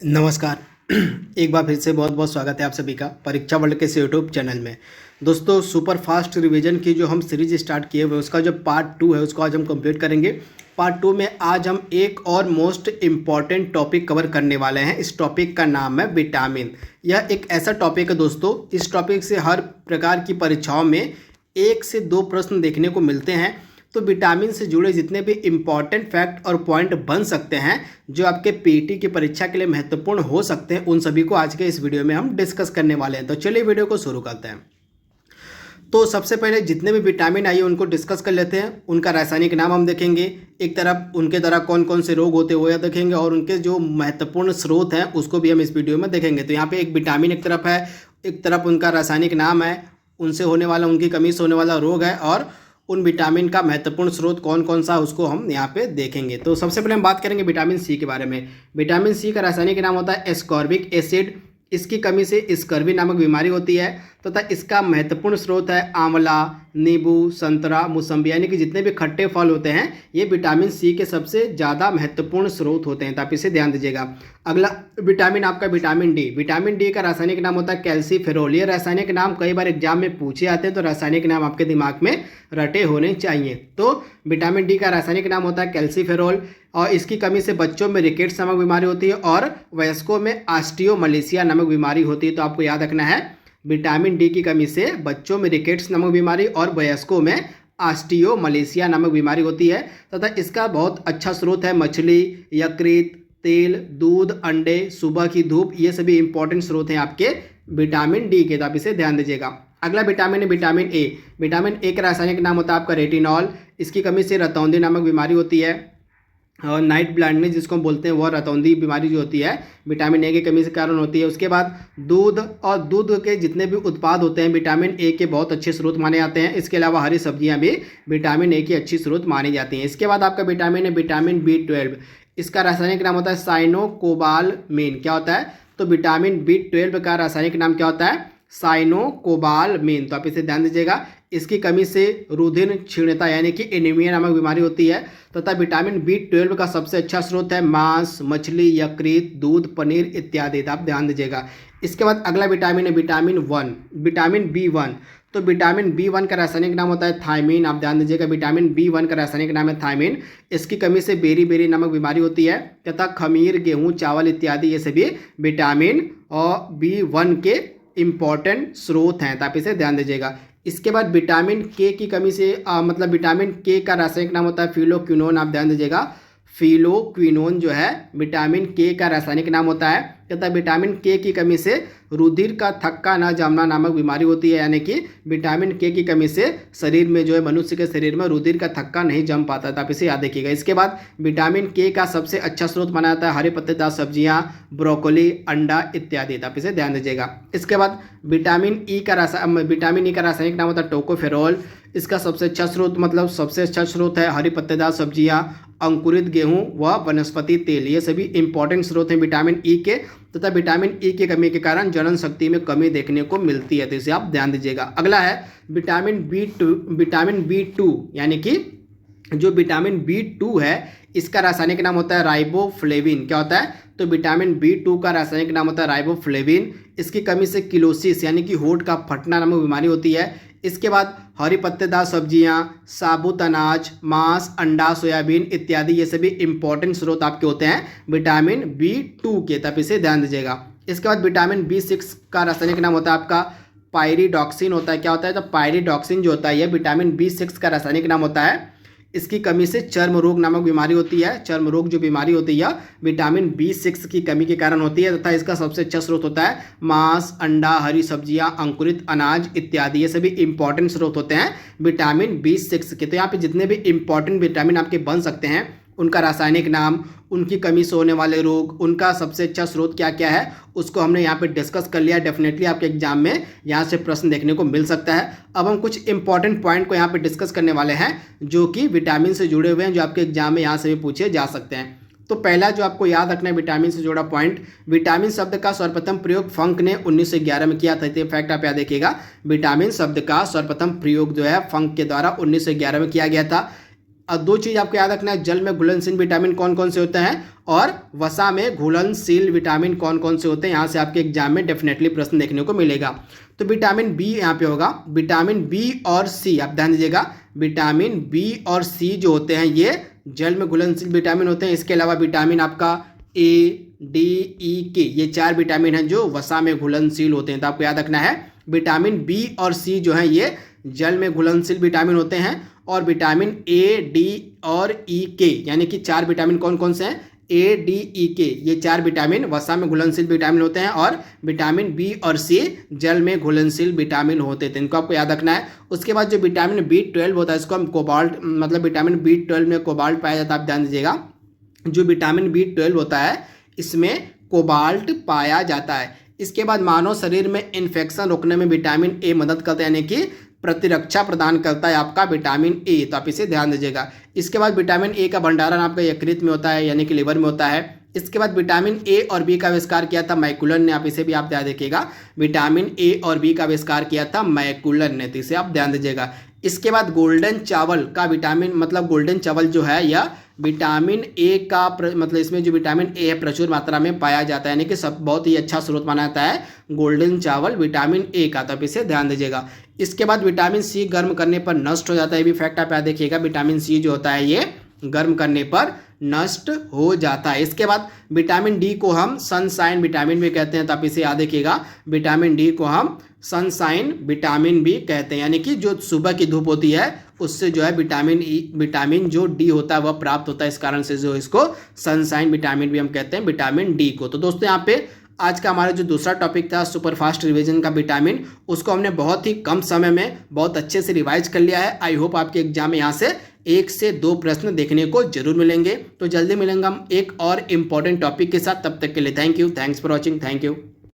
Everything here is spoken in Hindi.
नमस्कार। एक बार फिर से बहुत बहुत स्वागत है आप सभी का परीक्षा वर्ल्ड के इस यूट्यूब चैनल में। दोस्तों, सुपर फास्ट रिवीजन की जो हम सीरीज स्टार्ट किए हुए उसका जो पार्ट 2 है उसको आज हम कंप्लीट करेंगे। पार्ट 2 में आज हम एक और मोस्ट इम्पॉर्टेंट टॉपिक कवर करने वाले हैं। इस टॉपिक का नाम है विटामिन। यह एक ऐसा टॉपिक है दोस्तों, इस टॉपिक से हर प्रकार की परीक्षाओं में 1 से 2 प्रश्न देखने को मिलते हैं। तो विटामिन से जुड़े जितने भी इम्पॉर्टेंट फैक्ट और पॉइंट बन सकते हैं जो आपके पीईटी की परीक्षा के लिए महत्वपूर्ण हो सकते हैं, उन सभी को आज के इस वीडियो में हम डिस्कस करने वाले हैं। तो चलिए वीडियो को शुरू करते हैं। तो सबसे पहले जितने भी विटामिन आइए उनको डिस्कस कर लेते हैं। उनका रासायनिक नाम हम देखेंगे, एक तरफ उनके द्वारा कौन कौन से रोग होते हुए देखेंगे और उनके जो महत्वपूर्ण स्रोत हैं उसको भी हम इस वीडियो में देखेंगे। तो यहाँ पे एक विटामिन एक तरफ है, एक तरफ उनका रासायनिक नाम है, उनसे होने वाला, उनकी कमी से होने वाला रोग है और उन विटामिन का महत्वपूर्ण स्रोत कौन कौन सा उसको हम यहाँ पे देखेंगे। तो सबसे पहले हम बात करेंगे विटामिन सी के बारे में। विटामिन सी का रासायनिक नाम होता है एस्कॉर्बिक एसिड। इसकी कमी से स्कर्वी नामक बीमारी होती है तथा इसका महत्वपूर्ण स्रोत है आंवला, नींबू, संतरा, मौसम्बी, यानी कि जितने भी खट्टे फल होते हैं ये विटामिन सी के सबसे ज़्यादा महत्वपूर्ण स्रोत होते हैं। तो आप इसे ध्यान दीजिएगा। अगला विटामिन आपका विटामिन डी। विटामिन डी का रासायनिक नाम होता है कैल्सीफेरोल। ये रासायनिक नाम कई बार एग्जाम में पूछे आते हैं, तो रासायनिक नाम आपके दिमाग में रटे होने चाहिए। तो विटामिन डी का रासायनिक नाम होता है कैल्सीफेरोल और इसकी कमी से बच्चों में रिकेट्स नामक बीमारी होती है और वयस्कों में ऑस्टियोमलेशिया नामक बीमारी होती है। तो आपको याद रखना है, विटामिन डी की कमी से बच्चों में रिकेट्स नामक बीमारी और वयस्कों में ऑस्टियोमलेशिया नामक बीमारी होती है तथा इसका बहुत अच्छा स्रोत है मछली, यकृत, तेल, दूध, अंडे, सुबह की धूप। ये सभी इंपॉर्टेंट स्रोत हैं आपके विटामिन डी के। तो आप इसे ध्यान दीजिएगा। अगला विटामिन है विटामिन ए। विटामिन ए का रासायनिक नाम होता है आपका रेटिनॉल। इसकी कमी से रतौंधी नामक बीमारी होती है और नाइट ब्लाइंडनेस जिसको हम बोलते हैं, वह रतौंधी बीमारी जो होती है विटामिन ए की कमी से कारण होती है। उसके बाद दूध और दूध के जितने भी उत्पाद होते हैं विटामिन ए के बहुत अच्छे स्रोत माने जाते हैं। इसके अलावा हरी सब्जियां भी विटामिन ए की अच्छी स्रोत मानी जाती हैं। इसके बाद आपका विटामिन है विटामिन B12। इसका रासायनिक नाम होता है साइनोकोबालमिन। क्या होता है? तो विटामिन B12 का रासायनिक नाम क्या होता है? साइनोकोबालमिन। तो आप इसे ध्यान दीजिएगा। इसकी कमी से रुधिर क्षीणता यानी कि एनीमिया नामक बीमारी होती है तथा विटामिन B12 का सबसे अच्छा स्रोत है मांस, मछली, यकृत, दूध, पनीर इत्यादि। आप ध्यान दीजिएगा। इसके बाद अगला विटामिन है विटामिन B1। तो विटामिन B1 का रासायनिक नाम होता है थायमीन। आप ध्यान दीजिएगा, विटामिन B1 का रासायनिक नाम है थायमीन। इसकी कमी से बेरी नामक बीमारी होती है तथा खमीर, गेहूँ, चावल इत्यादि ये सभी विटामिन और B1 के इम्पॉर्टेंट स्रोत हैं। तो आप इसे ध्यान दीजिएगा। इसके बाद विटामिन के की कमी से मतलब विटामिन के का रासायनिक नाम होता है फिलोक्विनोन। आप ध्यान दीजिएगा, फिलोक्विनोन जो है विटामिन के का रासायनिक नाम होता है तथा विटामिन के की कमी से रुधिर का थक्का न जमना नामक बीमारी होती है, यानी कि विटामिन के की कमी से शरीर में जो है मनुष्य के शरीर में रुधिर का थक्का नहीं जम पाता। तो आप इसे याद रखिएगा। इसके बाद विटामिन के का सबसे अच्छा स्रोत माना जाता है हरे पत्तेदार सब्जियां, ब्रोकोली, अंडा इत्यादि। तो आप इसे ध्यान दीजिएगा। इसके बाद विटामिन ई का रासायनिक नाम होता है टोकोफेरोल। इसका सबसे अच्छा स्रोत है हरी पत्तेदार सब्जियां, अंकुरित गेहूं व वनस्पति तेल। ये सभी इंपॉर्टेंट स्रोत हैं विटामिन ई के तथा विटामिन ई की कमी के कारण जनन शक्ति में कमी देखने को मिलती है। तो इसे आप ध्यान दीजिएगा। अगला है विटामिन B2 यानी कि जो विटामिन B2 है इसका रासायनिक नाम होता है राइबोफ्लेविन। क्या होता है? तो विटामिन B2 का रासायनिक नाम होता है राइबोफ्लेविन। इसकी कमी से किलोसिस यानी कि होंठ का फटना नामक बीमारी होती है। इसके बाद हरी पत्तेदार सब्जियां, साबुत अनाज, मांस, अंडा, सोयाबीन इत्यादि ये सभी इंपॉर्टेंट स्रोत आपके होते हैं विटामिन B2 के। तब इसे ध्यान दीजिएगा। इसके बाद विटामिन B6 का रासायनिक नाम होता है आपका पायरिडॉक्सिन होता है। क्या होता है? तो पायरिडॉक्सिन जो होता है यह विटामिन B6 का रासायनिक नाम होता है। इसकी कमी से चर्म रोग नामक बीमारी होती है। चर्म रोग जो बीमारी होती है विटामिन B6 की कमी के कारण होती है तथा इसका सबसे अच्छा स्रोत होता है मांस, अंडा, हरी सब्जियां, अंकुरित अनाज इत्यादि। ये सभी इंपॉर्टेंट स्रोत होते हैं विटामिन B6 के। तो यहाँ पे जितने भी इंपॉर्टेंट विटामिन आपके बन सकते हैं उनका रासायनिक नाम, उनकी कमी से होने वाले रोग, उनका सबसे अच्छा स्रोत क्या क्या है उसको हमने यहाँ पे डिस्कस कर लिया। डेफिनेटली आपके एग्जाम में यहाँ से प्रश्न देखने को मिल सकता है। अब हम कुछ इंपॉर्टेंट पॉइंट को यहाँ पे डिस्कस करने वाले हैं जो कि विटामिन से जुड़े हुए हैं, जो आपके एग्जाम में यहाँ से भी पूछे जा सकते हैं। तो पहला जो आपको याद रखना है विटामिन से जुड़ा पॉइंट, विटामिन शब्द का सर्वप्रथम प्रयोग फंक ने 1911 में किया था। ये फैक्ट आप याद रखिएगा। विटामिन शब्द का सर्वप्रथम प्रयोग जो है फंक के द्वारा 1911 में किया गया था। और दो चीज़ आपको याद रखना है, जल में घुलनशील विटामिन कौन कौन से होते हैं और वसा में घुलनशील विटामिन कौन कौन से होते हैं। यहाँ से आपके एग्जाम में डेफिनेटली प्रश्न देखने को मिलेगा। तो विटामिन बी यहाँ पे होगा, विटामिन बी और सी आप ध्यान दीजिएगा, विटामिन बी और सी जो होते हैं ये जल में घुलनशील विटामिन होते हैं। इसके अलावा विटामिन आपका ए, डी, ई, के, ये 4 विटामिन हैं जो वसा में घुलनशील होते हैं। तो आपको याद रखना है विटामिन बी और सी जो है ये जल में घुलनशील विटामिन होते हैं। और विटामिन ए, डी और ई, के, यानी कि 4 विटामिन कौन कौन से हैं, ए, डी, ई, के, ये 4 विटामिन वसा में घुलनशील विटामिन होते हैं। और विटामिन बी और सी जल में घुलनशील विटामिन होते थे, इनको आपको याद रखना है। उसके बाद जो विटामिन B12 होता है, इसको हम कोबाल्ट, मतलब विटामिन B12 में कोबाल्ट पाया जाता है। आप ध्यान दीजिएगा, जो विटामिन B12 होता है इसमें कोबाल्ट पाया जाता है। इसके बाद मानव शरीर में इन्फेक्शन रोकने में विटामिन ए मदद करता है, यानी कि प्रतिरक्षा प्रदान करता है आपका विटामिन ए, तो आप इसे ध्यान दीजिएगा। इसके बाद विटामिन ए का भंडारण आपका यकृत में होता है, यानी कि लिवर में होता है। इसके बाद विटामिन ए और बी का आविष्कार किया था मैकुलन ने, आप इसे भी आप ध्यान रखिएगा, विटामिन ए और बी का आविष्कार किया था मैकुलन ने, तो इसे आप ध्यान दीजिएगा। इसके बाद गोल्डन चावल का विटामिन, मतलब गोल्डन चावल जो है यह विटामिन ए का मतलब इसमें जो विटामिन ए है प्रचुर मात्रा में पाया जाता है, यानी कि सब बहुत ही अच्छा स्रोत माना जाता है गोल्डन चावल विटामिन ए का, तो आप इसे ध्यान दीजिएगा। इसके बाद विटामिन सी गर्म करने पर नष्ट हो जाता है, ये भी फैक्ट आप याद देखिएगा, विटामिन सी जो होता है ये गर्म करने पर नष्ट हो जाता है। इसके बाद विटामिन डी को हम सनशाइन विटामिन भी कहते हैं, तो आप इसे याद रखिएगा, विटामिन डी को हम सनशाइन विटामिन भी कहते हैं, यानी कि जो सुबह की धूप होती है उससे जो है विटामिन जो डी होता है वह प्राप्त होता है, इस कारण से जो इसको सनशाइन विटामिन भी हम कहते हैं, विटामिन डी को। तो दोस्तों यहाँ पे आज का हमारा जो दूसरा टॉपिक था सुपर फास्ट रिवीजन का विटामिन, उसको हमने बहुत ही कम समय में बहुत अच्छे से रिवाइज कर लिया है। आई होप आपके एग्जाम में यहाँ से 1 से 2 प्रश्न देखने को जरूर मिलेंगे। तो जल्दी मिलेंगे हम एक और इम्पॉर्टेंट टॉपिक के साथ, तब तक के लिए thank you, thanks for watching, thank you.